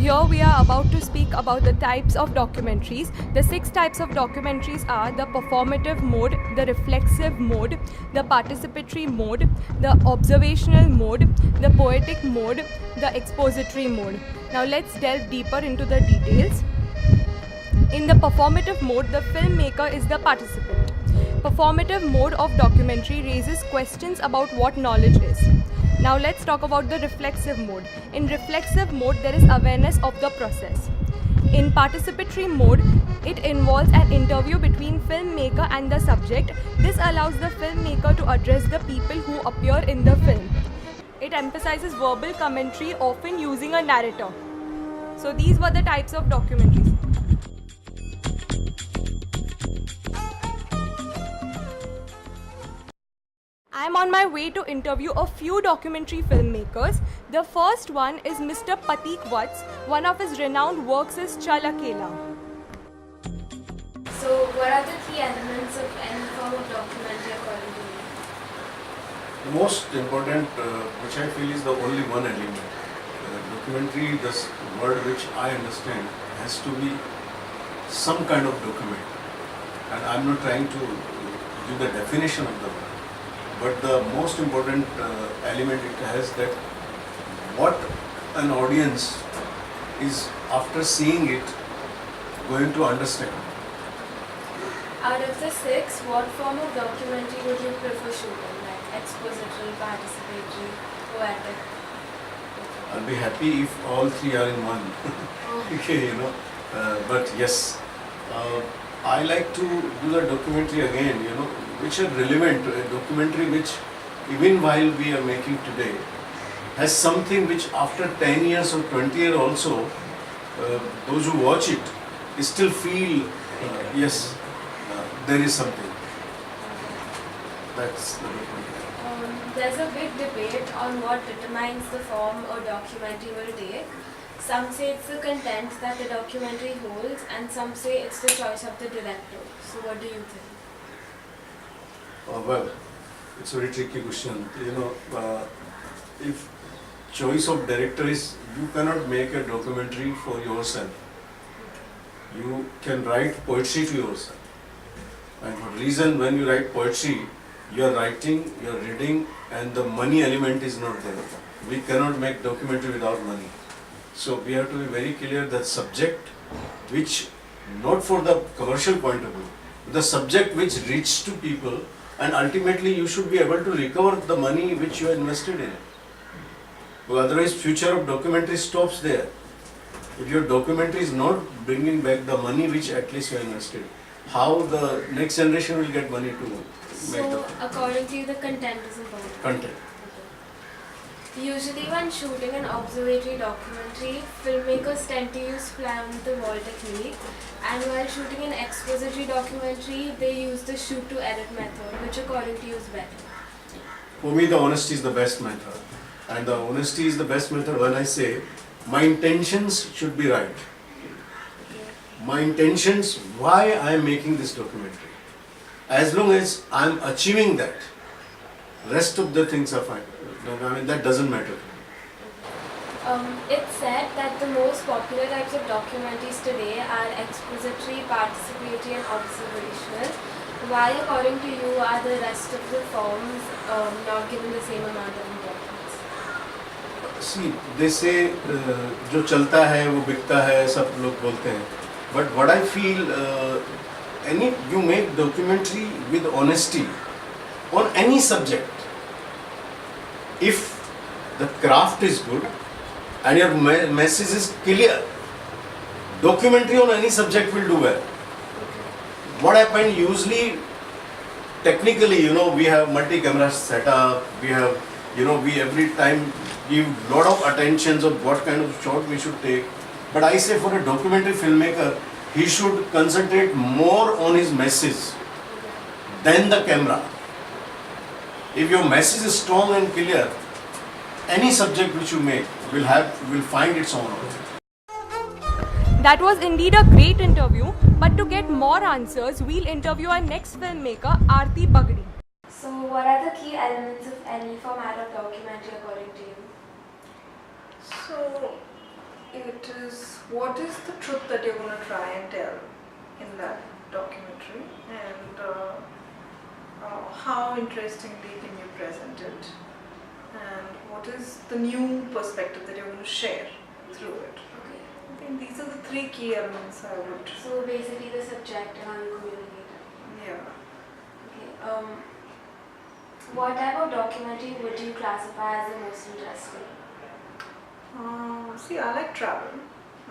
here we are about to speak about the types of documentaries. The 6 types of documentaries are the performative mode, the reflexive mode, the participatory mode, the observational mode, the poetic mode, the expository mode. Now let's delve deeper into the details. In the performative mode, the filmmaker is the participant. Performative mode of documentary raises questions about what knowledge is. Now let's talk about the reflexive mode. In reflexive mode, there is awareness of the process. In participatory mode, it involves an interview between filmmaker and the subject. This allows the filmmaker to address the people who appear in the film. It emphasizes verbal commentary, often using a narrator. So these were the types of documentaries. I am on my way to interview a few documentary filmmakers. The first one is Mr. Patik Vats. One of his renowned works is Chal Akela. So, what are the key elements of any form of documentary according to you? The most important, which I feel is the only one element. Documentary, this word which I understand, has to be some kind of document. And I'm not trying to give the definition of the word. But the most important element it has that what an audience is, after seeing it, going to understand. Out of the 6, what form of documentary would you prefer shooting? Like expository, participatory, poetic? I'll be happy if all 3 are in one. Okay, but yes, I like to do the documentary again, which are relevant. A documentary which, even while we are making today, has something which after 10 years or 20 years also, those who watch it still feel, yes, there is something. That's the documentary. There's a big debate on what determines the form a documentary will take. Some say it's the content that the documentary holds, and some say it's the choice of the director. So what do you think? Well, it's a very tricky question. If choice of director is, you cannot make a documentary for yourself. You can write poetry to yourself. And for reason, when you write poetry, you are writing, you are reading, and the money element is not there. We cannot make documentary without money. So we have to be very clear that subject which, not for the commercial point of view, the subject which reaches to people, and ultimately you should be able to recover the money which you invested in it. Because otherwise future of documentary stops there. If your documentary is not bringing back the money which at least you invested, how the next generation will get money to make the according to you, the content is important. content. Usually when shooting an observatory documentary, filmmakers tend to use fly-on-the-wall technique, and while shooting an expository documentary, they use the shoot-to-edit method, which according to you is better. For me, the honesty is the best method. And the honesty is the best method when I say, my intentions should be right. My intentions, why I am making this documentary. As long as I am achieving that, rest of the things are fine. That doesn't matter. It's said that the most popular types of documentaries today are expository, participatory and observational. Why, according to you, are the rest of the forms not given the same amount of importance? See, they say, जो चलता है वो बिकता है, सब लोग बोलते हैं. But what I feel, you make documentary with honesty on any subject. If the craft is good and your message is clear, documentary on any subject will do well. What happened usually, technically, we have multi-camera setup, we have, we every time give lot of attentions of what kind of shot we should take. But I say for a documentary filmmaker, he should concentrate more on his message than the camera. If your message is strong and clear, any subject which you make will find its own audience. That was indeed a great interview, but to get more answers, we'll interview our next filmmaker, Aarti Bagdi. So, what are the key elements of any format of documentary according to you? So, it is what is the truth that you're going to try and tell in that documentary, and how interestingly can you present it, and what is the new perspective that you're going to share through it. Okay. I think these are the three key elements I would. So basically the subject and how you communicate it. Yeah. Okay. What type of documentary would you classify as the most interesting? See, I like travel.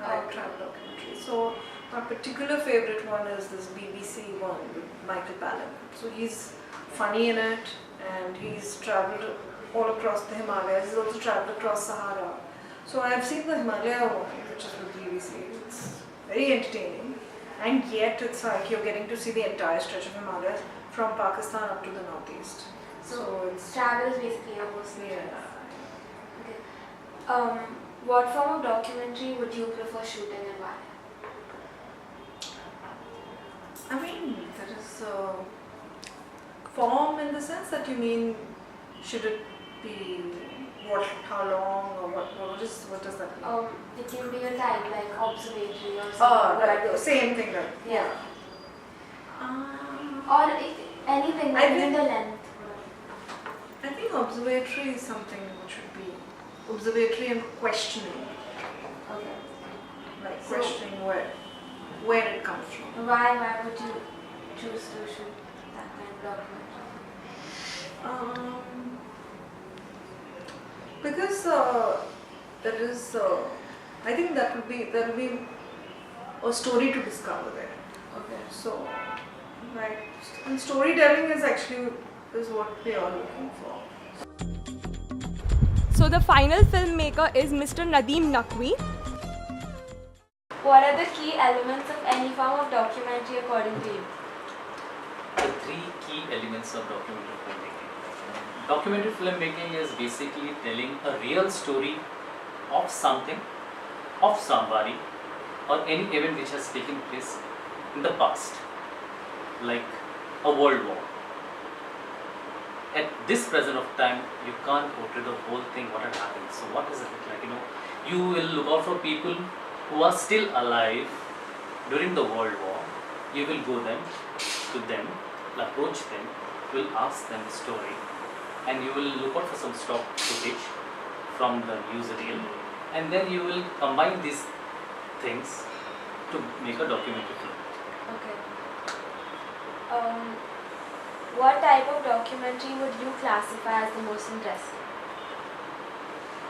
I like travel documentaries. So my particular favorite one is this BBC one with Michael Palin. So he's funny in it, and he's travelled all across the Himalayas. He's also travelled across Sahara. So I've seen the Himalaya one, which is with BBC. It's very entertaining, and yet it's like you're getting to see the entire stretch of Himalayas from Pakistan up to the northeast. So it's Travel is basically your most yeah. interest. Okay. What form of documentary would you prefer shooting and why? I mean, there is a form in the sense that you mean, should it be how long, or what does that mean? It can be a type like observatory or something. Oh, right, the same thing, right? Yeah. Or Anything, I even think- the length. I think observatory is something which should be observatory and questioning, Okay. like So- questioning where it comes from. Why would you choose to shoot that kind of documentary? Because there is, I think there will be a story to discover there. Okay. So, right, and storytelling is what we are looking for. So the final filmmaker is Mr. Nadeem Naqvi. What are the key elements of any form of documentary according to you? The three key elements of documentary filmmaking. Documentary filmmaking is basically telling a real story of something, of somebody, or any event which has taken place in the past, like a world war. At this present of time, you can't portray the whole thing what had happened. So what does it look like? You will look out for people who are still alive during the world war. You will go to them, approach them, will ask them the story, and you will look out for some stock footage from the newsreel, and then you will combine these things to make a documentary film. Okay. What type of documentary would you classify as the most interesting?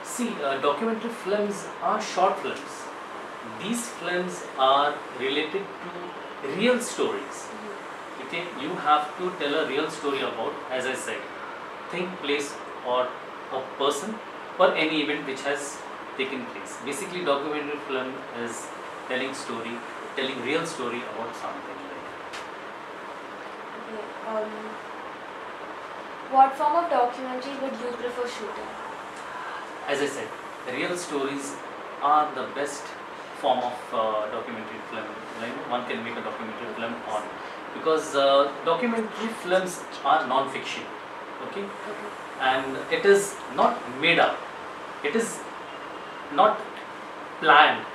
See, documentary films are short films. These films are related to real stories. Okay, you have to tell a real story about, as I said, thing, place, or a person, or any event which has taken place. Basically, documentary film is telling real story about something like that. Okay. What form of documentary would you prefer shooting? As I said, real stories are the best form of documentary film. One can make a documentary film on, because documentary films are non-fiction. Okay, and it is not made up. It is not planned.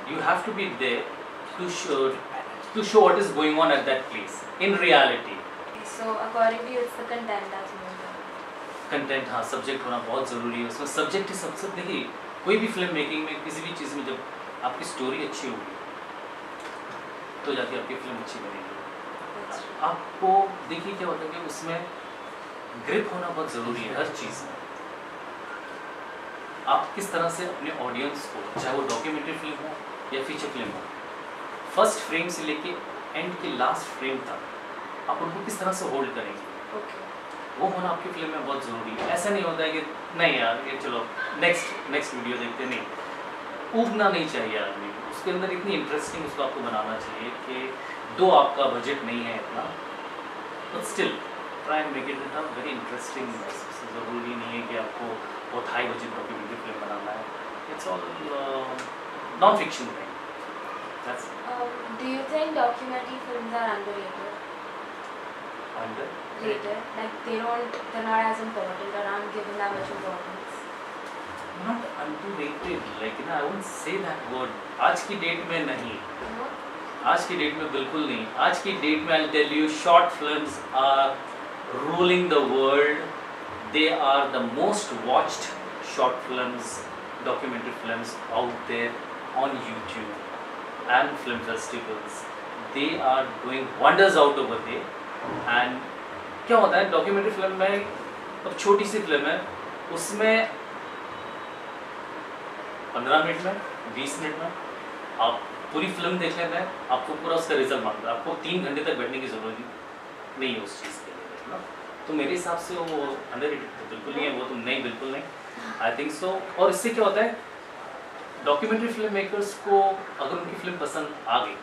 You have to be there to show what is going on at that place in reality. So according to you, it's the content that's more important. Content, हाँ, subject होना बहुत ज़रूरी है. उसमें subject ही सबसे, देखिए कोई भी फिल्म मेकिंग में किसी भी चीज़ में जब आपकी स्टोरी अच्छी होगी तो जाके आपकी फिल्म अच्छी बनेगी. आपको देखिए क्या होता है कि उसमें ग्रिप होना बहुत ज़रूरी है हर चीज़ में. आप किस तरह से अपने ऑडियंस को, चाहे वो डॉक्यूमेंट्री फिल्म हो या फीचर फिल्म हो, फर्स्ट फ्रेम से लेके एंड के लास्ट फ्रेम तक आप उनको किस तरह से होल्ड करेंगे, वो होना आपकी फिल्म में बहुत ज़रूरी है. ऐसा नहीं होता है कि नहीं यार ये चलो नेक्स्ट वीडियो देखते, नहीं, ऊबना नहीं चाहिए आदमी. उसके अंदर इतनी इंटरेस्टिंग उसको आपको बनाना चाहिए कि दो आपका बजट नहीं है इतना, but still try and make it very interesting. ज़रूरी नहीं है कि आपको बहुत हाई बजट डॉक्यूमेंट्री फिल्म बनाना है. It's all non fiction thing. That's Do you think documentary films are underrated? Rated? Like they're not as important or aren't given that much importance? not underrated, like I won't say that word. आज की date में नहीं, आज की date में बिल्कुल नहीं. आज की डेट में I'll tell you, short films are ruling the world. They are the most watched short films, documentary films out there on YouTube and film festivals. They are doing wonders out over there. And क्या होता है documentary film में, अब छोटी सी film है, उसमें 15 minute में, 20 minute में आप पूरी फिल्म देख लेते हैं, आपको पूरा उसका रिजल्ट मालूम है, आपको 3 घंटे तक बैठने की ज़रूरत नहीं है उस चीज़ के लिए ना. तो मेरे हिसाब से वो अंडररेटेड तो बिल्कुल नहीं है, वो तो नहीं, बिल्कुल नहीं, आई थिंक सो. और इससे क्या होता है, डॉक्यूमेंट्री फिल्म मेकर्स को अगर उनकी फिल्म पसंद आ गई,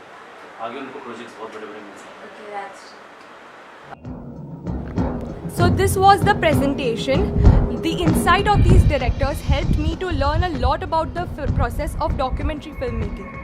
आगे उनको प्रोजेक्ट्स बहुत बड़े बड़े मिल सकते हैं. Okay, that's So this was the presentation. The insight of these directors helped me to learn a lot about the process of documentary filmmaking.